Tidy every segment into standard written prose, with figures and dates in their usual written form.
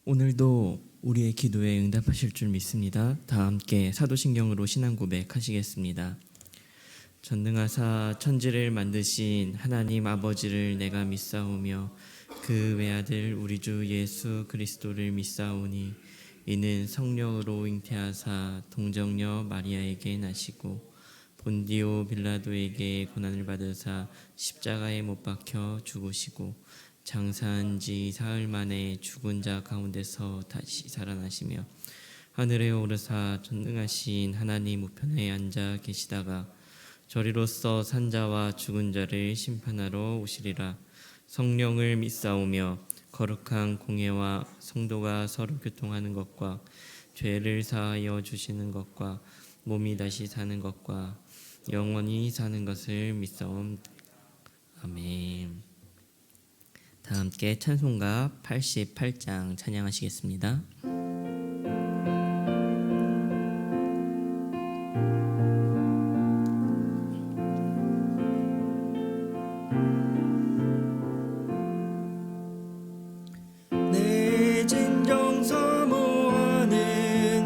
오늘도 우리의 기도에 응답하실 줄 믿습니다. 다 함께 사도신경으로 신앙 고백하시겠습니다. 전능하사 천지를 만드신 하나님 아버지를 내가 믿사오며 그 외아들 우리 주 예수 그리스도를 믿사오니 이는 성령으로 잉태하사 동정녀 마리아에게 나시고 본디오 빌라도에게 고난을 받으사 십자가에 못 박혀 죽으시고 장사한 지 사흘 만에 죽은 자 가운데서 다시 살아나시며 하늘에 오르사 전능하신 하나님 우편에 앉아 계시다가 저리로서 산자와 죽은 자를 심판하러 오시리라. 성령을 믿사오며 거룩한 공예와 성도가 서로 교통하는 것과 죄를 사하여 주시는 것과 몸이 다시 사는 것과 영원히 사는 것을 믿사옵. 아멘. 다 함께 찬송가 88장 찬양하시겠습니다. 내 진정 사모하는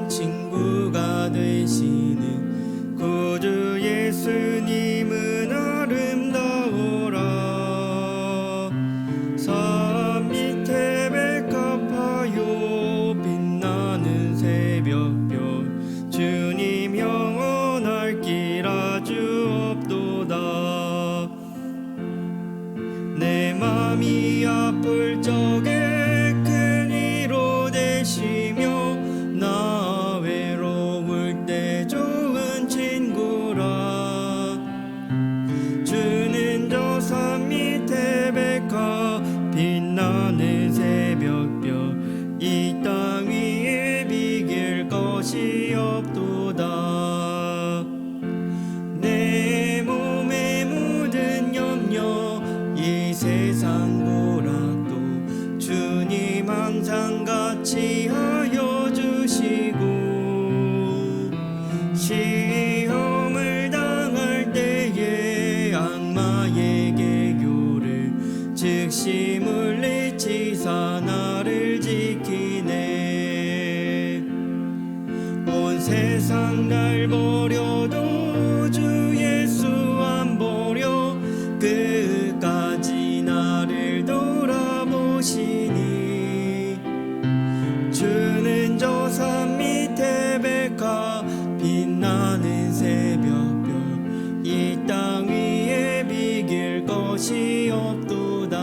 친구가 되시는 구주 예수님은 아름다워라. 산 밑에 백합화요 빛나는 새벽별 주님 영원할 길 아주 없도다. 내 맘이 아플 적에 큰 위로 되시며 나 외로울 때 좋은 친구라. 주는 저 산 밑에 백합 빛나는 새벽별 이 땅 위에 비길 것이 없도다. 내 몸에 묻은 염려 이 세상 고락도 주님 항상 같이 하여 주시고 시험을 당할 때에 악마의 계교를 즉시 물리치사 나를 지키네. 온 세상 날 버려도 주 예수 안 버려 끝까지 나를 돌아보시니 주는 저 산 밑에 백합 빛나는 새벽별 이 땅 위에 비길 것이 없도다.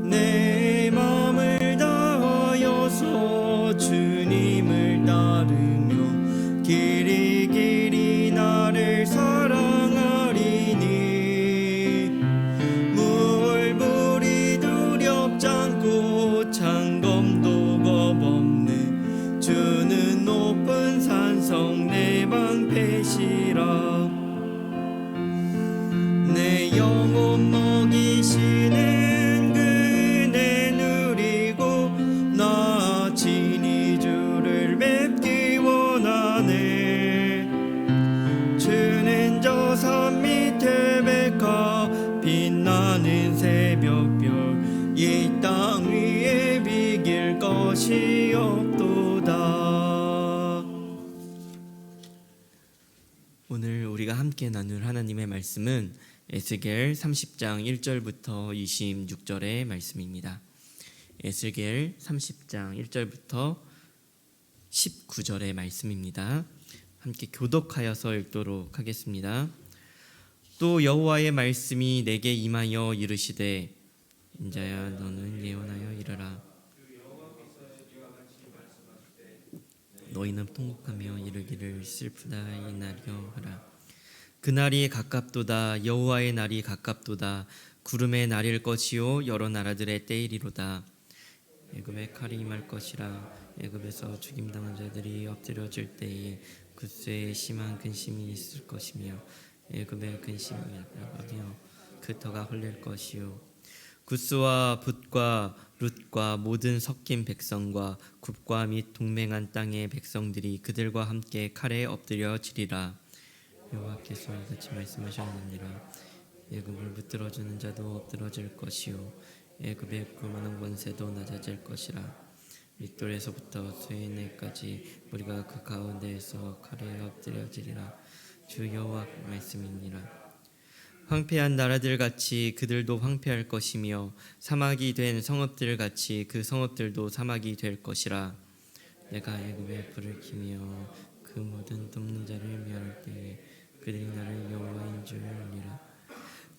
내 맘을 다하여서 주님을 따르며 길이 길이 나를 사랑하리니 물불이 두렵지 않고 창검도 겁없네. 주는 높은 산성 내 방패시라. 내 영혼 먹이시는 그 은혜 누리고 나 친히 주를 뵙기 원하네. 주는 저 산 밑에 백합 빛나는 새벽별 이 땅 위에 비길 것이 없도다. 오늘 우리가 함께 나눌 하나님의 말씀은 에스겔 30장 1절부터 26절의 말씀입니다. 에스겔 30장 1절부터 19절의 말씀입니다. 함께 교독하여서 읽도록 하겠습니다. 또 여호와의 말씀이 내게 임하여 이르시되 인자야 너는 예언하여 이르라. 너희는 통곡하며 이르기를 슬프다 이날이여 하라. 그날이 가깝도다. 여호와의 날이 가깝도다. 구름의 날일 것이요 여러 나라들의 때이리로다. 애굽의 칼이 임할 것이라. 애굽에서 죽임당한 자들이 엎드려질 때에 굿세에 심한 근심이 있을 것이며 애굽의 근심이라며 그 터가 흘릴 것이요 굿스와 붓과 룻과 모든 섞인 백성과 굽과 및 동맹한 땅의 백성들이 그들과 함께 칼에 엎드려지리라. 여호와께서 이같이 말씀하셨느니라. 애굽을 붙들어주는 자도 엎드러질 것이요 애굽의 굴만한 권세도 낮아질 것이라. 윗돌에서부터 수에네까지 우리가 그 가운데에서 칼에 엎드려지리라. 주 여호와 말씀이니라. 황폐한 나라들 같이 그들도 황폐할 것이며 사막이 된 성읍들 같이 그 성읍들도 사막이 될 것이라. 내가 애굽에 불을 키며 그 모든 돕는 자를 멸할 때에 그들이 나를 여호와인 줄 알리라.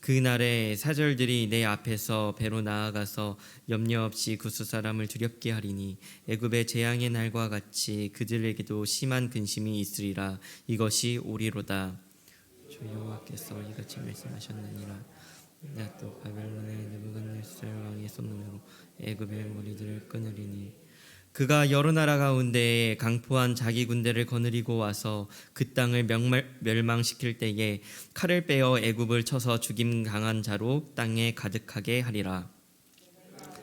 그날에 사절들이 내 앞에서 배로 나아가서 염려 없이 구스 사람을 두렵게 하리니 애굽의 재앙의 날과 같이 그들에게도 심한 근심이 있으리라. 이것이 오리로다. 주 여호와께서 이같이 말씀하셨느니라. 내가 또 바벨론의 느부갓네살 왕의 손으로 애굽의 무리들을 끊으리니 그가 여러 나라 가운데에 강포한 자기 군대를 거느리고 와서 그 땅을 멸망시킬 때에 칼을 빼어 애굽을 쳐서 죽임 강한 자로 땅에 가득하게 하리라.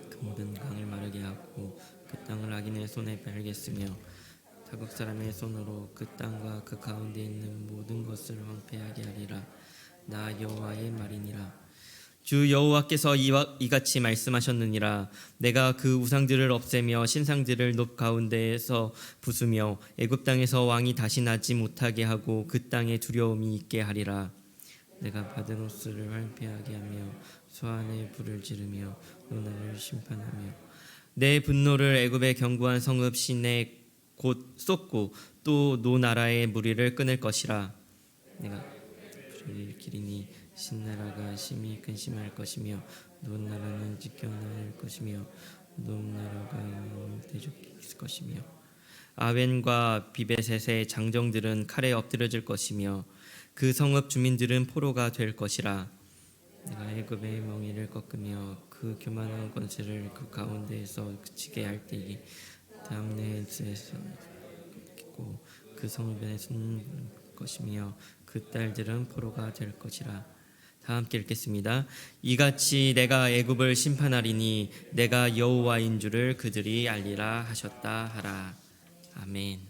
그 모든 강을 마르게 하고 그 땅을 악인의 손에 벨겠으며 타국 사람의 손으로 그 땅과 그 가운데 있는 모든 것을 황폐하게 하리라. 나 여호와의 말이니라. 주 여호와께서 이같이 말씀하셨느니라. 내가 그 우상들을 없애며 신상들을 높 가운데에서 부수며 애굽 땅에서 왕이 다시 나지 못하게 하고 그 땅에 두려움이 있게 하리라. 내가 바드로스를 황폐하게 하며 소안에 불을 지르며 노나를 심판하며 내 분노를 애굽의 견고한 성읍 시내 곧 쏟고 또 노나라의 무리를 끊을 것이라. 내가 불을 일으키리니 신나라가 심히 근심할 것이며 노나라는 지켜낼 것이며 노나라가 대적할 것이며 아웬과 비베셋의 장정들은 칼에 엎드려질 것이며 그 성읍 주민들은 포로가 될 것이라. 내가 애굽의 멍에를 꺾으며 그 교만한 권세를 그 가운데에서 그치게 할 때에 담네스에서 꺾고 그 성읍에 숨을 것이며 그 딸들은 포로가 될 것이라. 다 함께 읽겠습니다. 이같이 내가 애굽을 심판하리니 내가 여호와인 줄을 그들이 알리라 하셨다 하라. 아멘.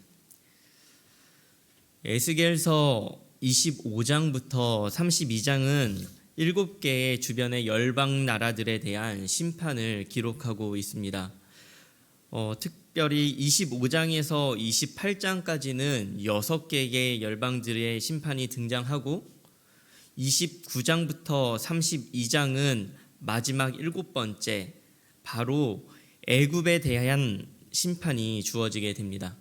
에스겔서 25장부터 32장은 7개의 주변의 열방 나라들에 대한 심판을 기록하고 있습니다. 특별히 25장에서 28장까지는 6개의 열방들의 심판이 등장하고 29장부터 32장은 마지막 7번째 바로 애굽에 대한 심판이 주어지게 됩니다.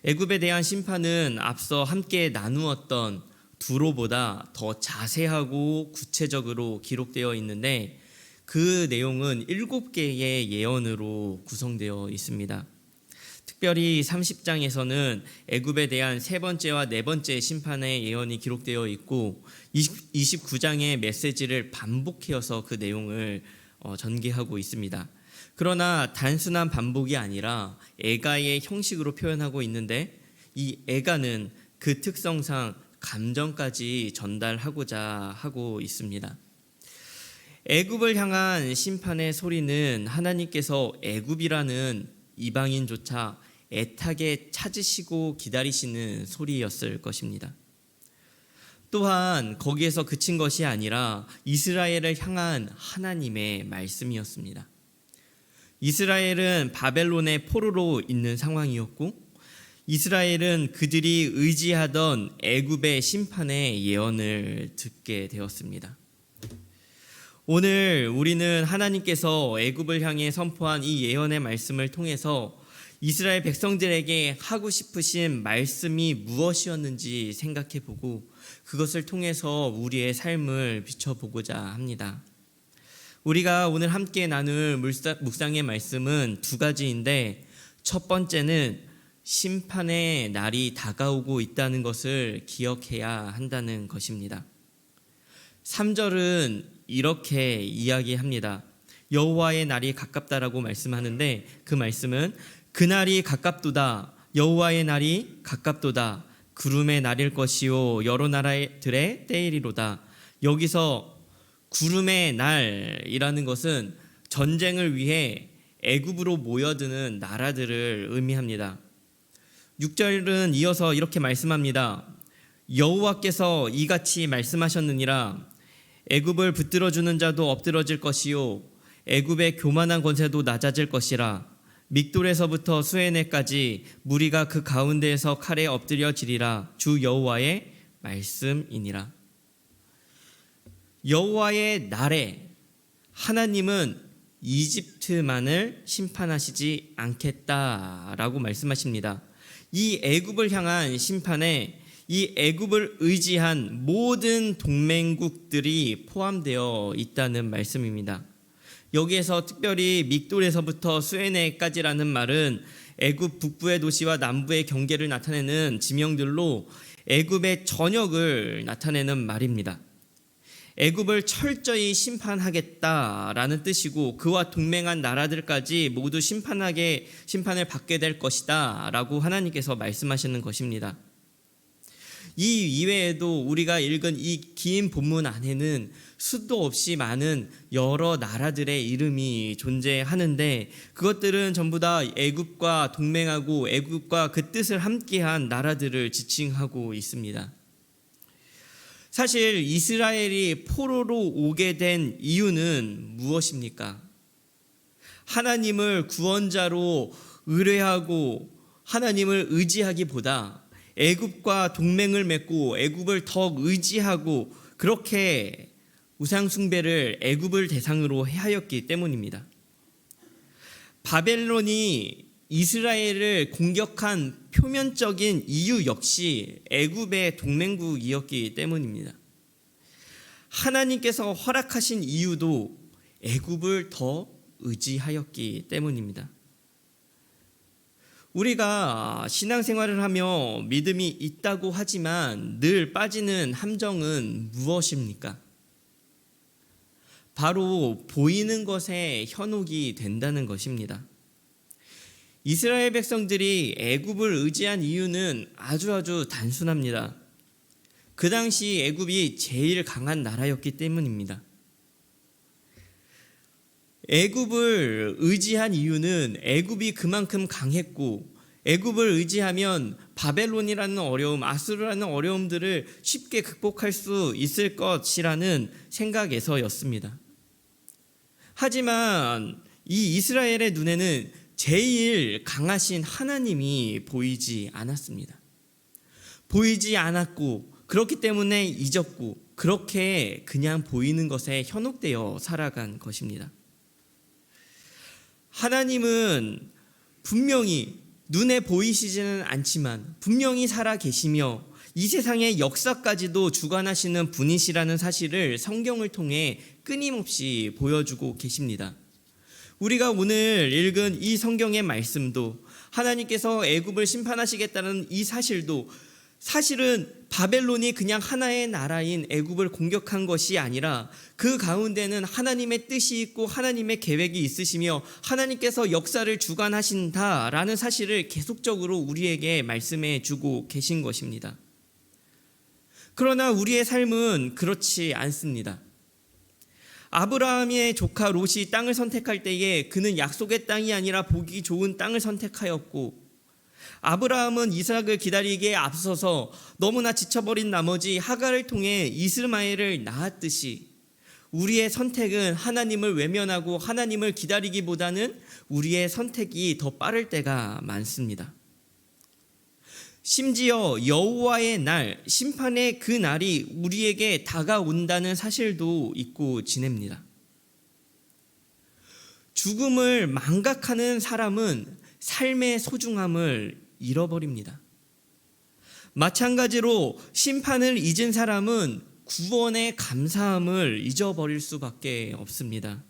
애굽에 대한 심판은 앞서 함께 나누었던 두로보다 더 자세하고 구체적으로 기록되어 있는데 그 내용은 7개의 예언으로 구성되어 있습니다. 특별히 30장에서는 애굽에 대한 세 번째와 네 번째 심판의 예언이 기록되어 있고 29장의 메시지를 반복해서 그 내용을 전개하고 있습니다. 그러나 단순한 반복이 아니라 애가의 형식으로 표현하고 있는데 이 애가는 그 특성상 감정까지 전달하고자 하고 있습니다. 애굽을 향한 심판의 소리는 하나님께서 애굽이라는 이방인조차 애타게 찾으시고 기다리시는 소리였을 것입니다. 또한 거기에서 그친 것이 아니라 이스라엘을 향한 하나님의 말씀이었습니다. 이스라엘은 바벨론의 포로로 있는 상황이었고 이스라엘은 그들이 의지하던 애굽의 심판의 예언을 듣게 되었습니다. 오늘 우리는 하나님께서 애굽을 향해 선포한 이 예언의 말씀을 통해서 이스라엘 백성들에게 하고 싶으신 말씀이 무엇이었는지 생각해보고 그것을 통해서 우리의 삶을 비춰보고자 합니다. 우리가 오늘 함께 나눌 묵상의 말씀은 두 가지인데 첫 번째는 심판의 날이 다가오고 있다는 것을 기억해야 한다는 것입니다. 3절은 이렇게 이야기합니다. 여호와의 날이 가깝다라고 말씀하는데 그 말씀은 그날이 가깝도다. 여호와의 날이 가깝도다. 구름의 날일 것이요 여러 나라들의 때이리로다. 여기서 구름의 날이라는 것은 전쟁을 위해 애굽으로 모여드는 나라들을 의미합니다. 6절은 이어서 이렇게 말씀합니다. 여호와께서 이같이 말씀하셨느니라. 애굽을 붙들어주는 자도 엎드러질 것이요 애굽의 교만한 권세도 낮아질 것이라. 믹돌에서부터 수에네까지 무리가 그 가운데에서 칼에 엎드려지리라. 주 여호와의 말씀이니라. 여호와의 날에 하나님은 이집트만을 심판하시지 않겠다라고 말씀하십니다. 이 애굽을 향한 심판에 이 애굽을 의지한 모든 동맹국들이 포함되어 있다는 말씀입니다. 여기에서 특별히 믹돌에서부터 수에네까지라는 말은 애굽 북부의 도시와 남부의 경계를 나타내는 지명들로 애굽의 전역을 나타내는 말입니다. 애굽을 철저히 심판하겠다라는 뜻이고 그와 동맹한 나라들까지 모두 심판을 받게 될 것이다 라고 하나님께서 말씀하시는 것입니다. 이 이외에도 우리가 읽은 이 긴 본문 안에는 수도 없이 많은 여러 나라들의 이름이 존재하는데 그것들은 전부 다 애굽과 동맹하고 애굽과 그 뜻을 함께한 나라들을 지칭하고 있습니다. 사실 이스라엘이 포로로 오게 된 이유는 무엇입니까? 하나님을 구원자로 의뢰하고 하나님을 의지하기보다 애굽과 동맹을 맺고 애굽을 더 의지하고 그렇게 우상 숭배를 애굽을 대상으로 하였기 때문입니다. 바벨론이 이스라엘을 공격한 표면적인 이유 역시 애굽의 동맹국이었기 때문입니다. 하나님께서 허락하신 이유도 애굽을 더 의지하였기 때문입니다. 우리가 신앙생활을 하며 믿음이 있다고 하지만 늘 빠지는 함정은 무엇입니까? 바로 보이는 것에 현혹이 된다는 것입니다. 이스라엘 백성들이 애굽을 의지한 이유는 아주 단순합니다. 그 당시 애굽이 제일 강한 나라였기 때문입니다. 애굽을 의지한 이유는 애굽이 그만큼 강했고 애굽을 의지하면 바벨론이라는 어려움, 아수르라는 어려움들을 쉽게 극복할 수 있을 것이라는 생각에서였습니다. 하지만 이 이스라엘의 눈에는 제일 강하신 하나님이 보이지 않았습니다. 보이지 않았고 그렇기 때문에 잊었고 그렇게 그냥 보이는 것에 현혹되어 살아간 것입니다. 하나님은 분명히 눈에 보이시지는 않지만 분명히 살아 계시며 이 세상의 역사까지도 주관하시는 분이시라는 사실을 성경을 통해 끊임없이 보여주고 계십니다. 우리가 오늘 읽은 이 성경의 말씀도 하나님께서 애굽을 심판하시겠다는 이 사실도 사실은 바벨론이 그냥 하나의 나라인 애굽을 공격한 것이 아니라 그 가운데는 하나님의 뜻이 있고 하나님의 계획이 있으시며 하나님께서 역사를 주관하신다라는 사실을 계속적으로 우리에게 말씀해 주고 계신 것입니다. 그러나 우리의 삶은 그렇지 않습니다. 아브라함의 조카 롯이 땅을 선택할 때에 그는 약속의 땅이 아니라 보기 좋은 땅을 선택하였고 아브라함은 이삭을 기다리기에 앞서서 너무나 지쳐버린 나머지 하갈을 통해 이스마엘을 낳았듯이 우리의 선택은 하나님을 외면하고 하나님을 기다리기보다는 우리의 선택이 더 빠를 때가 많습니다. 심지어 여호와의 날, 심판의 그 날이 우리에게 다가온다는 사실도 잊고 지냅니다. 죽음을 망각하는 사람은 삶의 소중함을 잃어버립니다. 마찬가지로 심판을 잊은 사람은 구원의 감사함을 잊어버릴 수밖에 없습니다.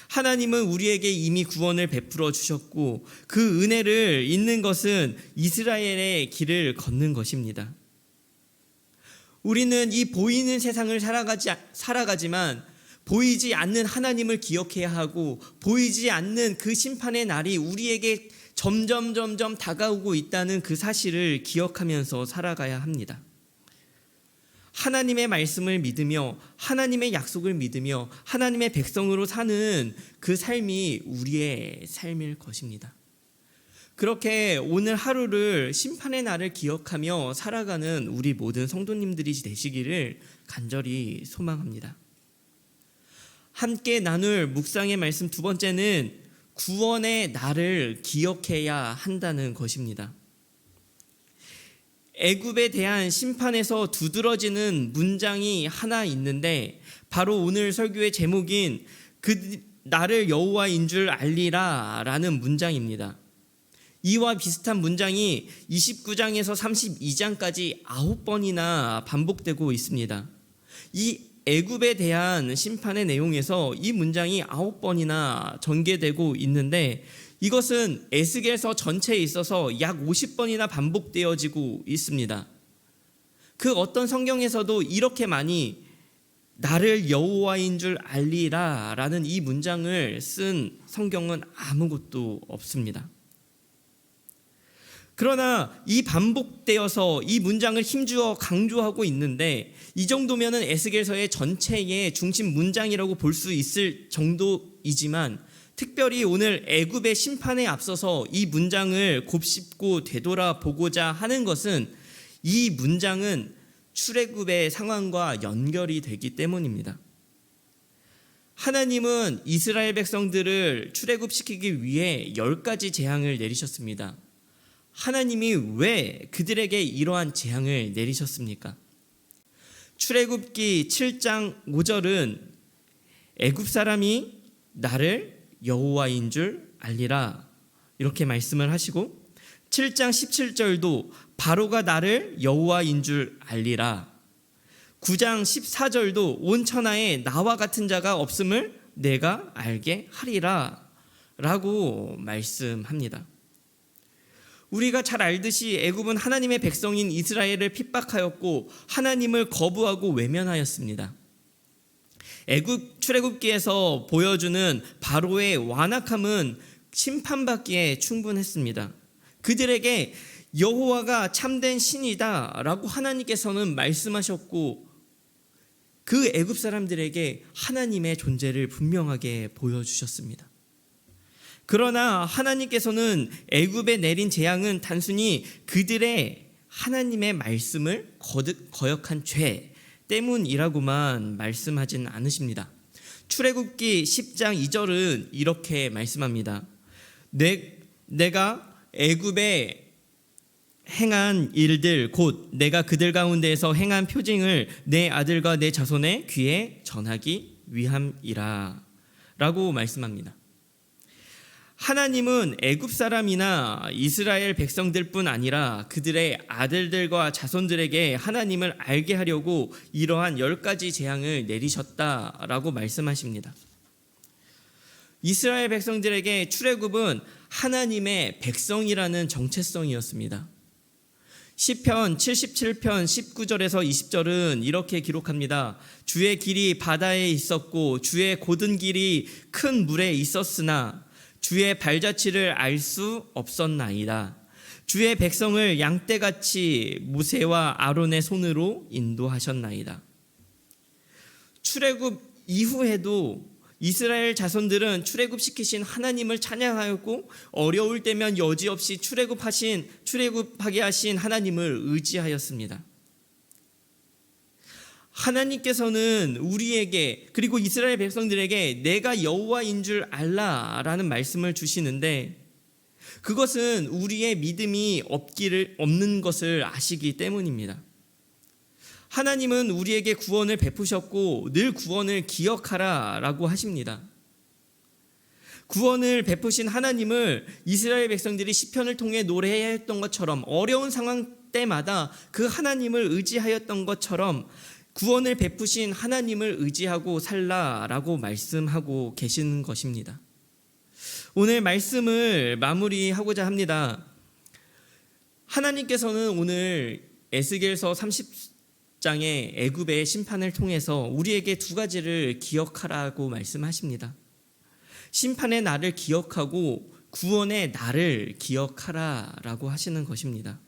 하나님은 우리에게 이미 구원을 베풀어 주셨고 그 은혜를 잊는 것은 이스라엘의 길을 걷는 것입니다. 우리는 이 보이는 세상을 살아가지만 보이지 않는 하나님을 기억해야 하고 보이지 않는 그 심판의 날이 우리에게 점점 다가오고 있다는 그 사실을 기억하면서 살아가야 합니다. 하나님의 말씀을 믿으며 하나님의 약속을 믿으며 하나님의 백성으로 사는 그 삶이 우리의 삶일 것입니다. 그렇게 오늘 하루를 심판의 날을 기억하며 살아가는 우리 모든 성도님들이 되시기를 간절히 소망합니다. 함께 나눌 묵상의 말씀 두 번째는 구원의 날을 기억해야 한다는 것입니다. 애굽에 대한 심판에서 두드러지는 문장이 하나 있는데 바로 오늘 설교의 제목인 그 나를 여호와인 줄 알리라 라는 문장입니다. 이와 비슷한 문장이 29장에서 32장까지 9번이나 반복되고 있습니다. 이 애굽에 대한 심판의 내용에서 이 문장이 9번이나 전개되고 있는데 이것은 에스겔서 전체에 있어서 약 50번이나 반복되어지고 있습니다. 그 어떤 성경에서도 이렇게 많이 나를 여호와인 줄 알리라 라는 이 문장을 쓴 성경은 아무것도 없습니다. 그러나 이 반복되어서 이 문장을 힘주어 강조하고 있는데 이 정도면은 에스겔서의 전체의 중심 문장이라고 볼 수 있을 정도이지만 특별히 오늘 애굽의 심판에 앞서서 이 문장을 곱씹고 되돌아보고자 하는 것은 이 문장은 출애굽의 상황과 연결이 되기 때문입니다. 하나님은 이스라엘 백성들을 출애굽시키기 위해 10가지 재앙을 내리셨습니다. 하나님이 왜 그들에게 이러한 재앙을 내리셨습니까? 출애굽기 7장 5절은 애굽 사람이 나를 여호와인 줄 알리라 이렇게 말씀을 하시고 7장 17절도 바로가 나를 여호와인 줄 알리라 9장 14절도 온 천하에 나와 같은 자가 없음을 내가 알게 하리라 라고 말씀합니다. 우리가 잘 알듯이 애굽은 하나님의 백성인 이스라엘을 핍박하였고 하나님을 거부하고 외면하였습니다. 애굽 출애굽기에서 보여주는 바로의 완악함은 심판받기에 충분했습니다. 그들에게 여호와가 참된 신이다라고 하나님께서는 말씀하셨고 그 애굽 사람들에게 하나님의 존재를 분명하게 보여주셨습니다. 그러나 하나님께서는 애굽에 내린 재앙은 단순히 그들의 하나님의 말씀을 거역한 죄 때문이라고만 말씀하진 않으십니다. 출애굽기 10장 2절은 이렇게 말씀합니다. 내가 애굽에 행한 일들 곧 내가 그들 가운데에서 행한 표징을 내 아들과 내 자손의 귀에 전하기 위함이라 라고 말씀합니다. 하나님은 애굽 사람이나 이스라엘 백성들뿐 아니라 그들의 아들들과 자손들에게 하나님을 알게 하려고 이러한 10가지 재앙을 내리셨다라고 말씀하십니다. 이스라엘 백성들에게 출애굽은 하나님의 백성이라는 정체성이었습니다. 시편 77편 19절에서 20절은 이렇게 기록합니다. 주의 길이 바다에 있었고 주의 곧은 길이 큰 물에 있었으나 주의 발자취를 알 수 없었나이다. 주의 백성을 양떼같이 모세와 아론의 손으로 인도하셨나이다. 출애굽 이후에도 이스라엘 자손들은 출애굽시키신 하나님을 찬양하였고 어려울 때면 여지없이 출애굽하게 하신 하나님을 의지하였습니다. 하나님께서는 우리에게 그리고 이스라엘 백성들에게 내가 여호와인 줄 알라라는 말씀을 주시는데 그것은 우리의 믿음이 없는 것을 아시기 때문입니다. 하나님은 우리에게 구원을 베푸셨고 늘 구원을 기억하라라고 하십니다. 구원을 베푸신 하나님을 이스라엘 백성들이 시편을 통해 노래했던 것처럼 어려운 상황 때마다 그 하나님을 의지하였던 것처럼 구원을 베푸신 하나님을 의지하고 살라라고 말씀하고 계시는 것입니다. 오늘 말씀을 마무리하고자 합니다. 하나님께서는 오늘 에스겔서 30장의 애굽의 심판을 통해서 우리에게 두 가지를 기억하라고 말씀하십니다. 심판의 날을 기억하고 구원의 날을 기억하라라고 하시는 것입니다.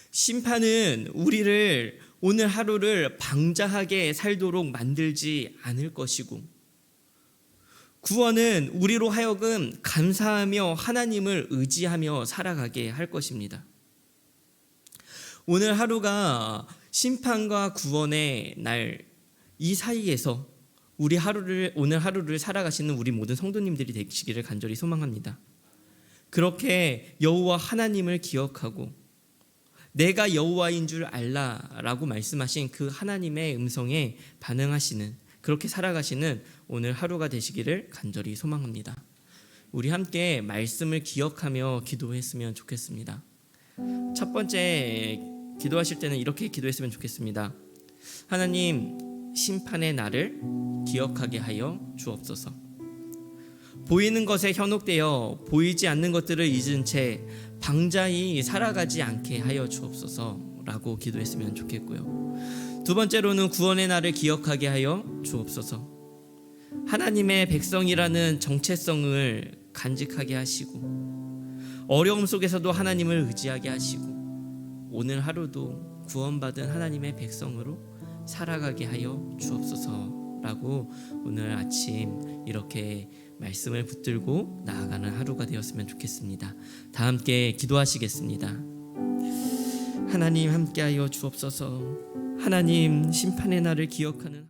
심판은 우리를 오늘 하루를 방자하게 살도록 만들지 않을 것이고 구원은 우리로 하여금 감사하며 하나님을 의지하며 살아가게 할 것입니다. 오늘 하루가 심판과 구원의 날 이 사이에서 오늘 하루를 살아가시는 우리 모든 성도님들이 되시기를 간절히 소망합니다. 그렇게 여호와 하나님을 기억하고 내가 여호와인 줄 알라라고 말씀하신 그 하나님의 음성에 반응하시는, 그렇게 살아가시는 오늘 하루가 되시기를 간절히 소망합니다. 우리 함께 말씀을 기억하며 기도했으면 좋겠습니다. 첫 번째, 기도하실 때는 이렇게 기도했으면 좋겠습니다. 하나님, 심판의 날을 기억하게 하여 주옵소서. 보이는 것에 현혹되어 보이지 않는 것들을 잊은 채 방자히 살아가지 않게 하여 주옵소서라고 기도했으면 좋겠고요. 두 번째로는 구원의 날을 기억하게 하여 주옵소서. 하나님의 백성이라는 정체성을 간직하게 하시고 어려움 속에서도 하나님을 의지하게 하시고 오늘 하루도 구원받은 하나님의 백성으로 살아가게 하여 주옵소서라고 오늘 아침 이렇게 말씀을 붙들고 나아가는 하루가 되었으면 좋겠습니다. 다 함께 기도하시겠습니다. 하나님, 함께하여 주옵소서. 하나님, 심판의 날을 기억하는